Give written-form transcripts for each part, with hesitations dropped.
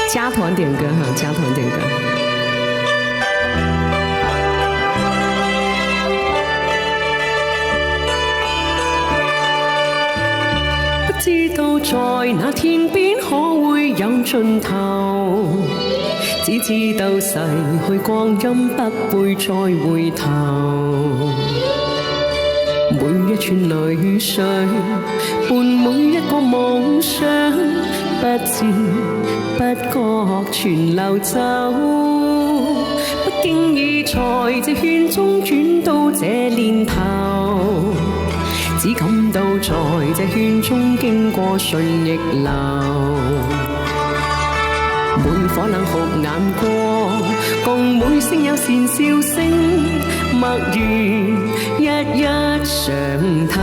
加團點歌哈，加團點歌。不知道在那天邊可會有盡頭，只知道逝去光陰不會再回頭。每一串淚水伴每一個夢想，不知不覺全流走，不經意在這圈中轉到這年頭，只感到在這圈中經過順逆流，每顆冷酷眼光，共每聲友善笑聲，默如一一嘗透。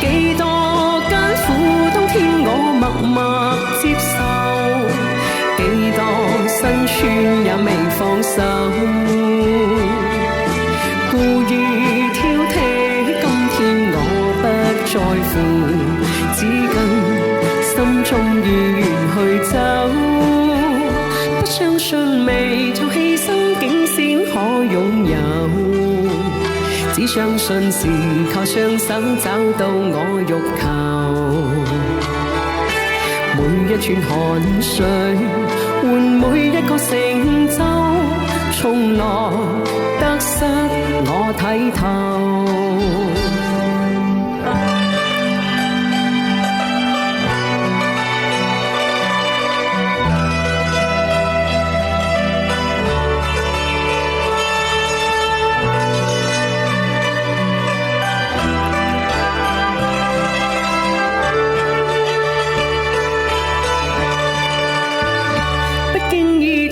幾多艱苦冬天我默默接受，幾多辛酸也未放手，故意挑剔今天我不在乎，只跟心中意願去走，不相信未做犧牲竟先可擁有，只相信是靠雙手找到我欲求。每一串汗水換每一個成就，從來得失我睇透。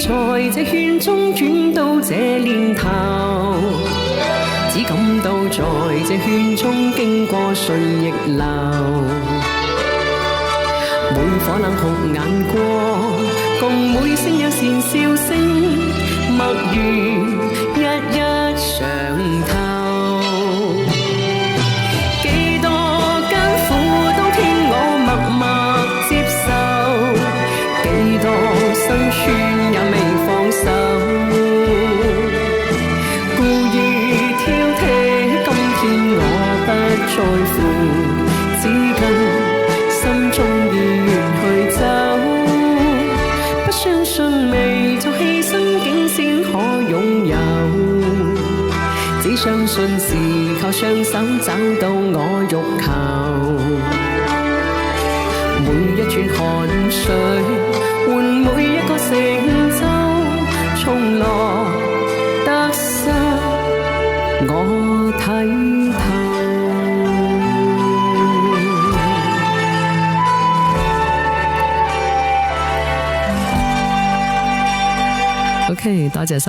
在這圈中轉到這年頭，只感到在這圈中經過順逆流，每顆冷酷眼光，共每聲友善笑聲，默如一一嘗透。幾多艱苦冬天我默默接受，幾多辛酸也未放手，故意挑剔今天我不在乎，只跟心中意願去走，不相信未做犧牲竟先可擁有，只相信是靠雙手找到我欲求。每一串汗水換每一個成就，從來得失我睇透。OK， 多謝晒。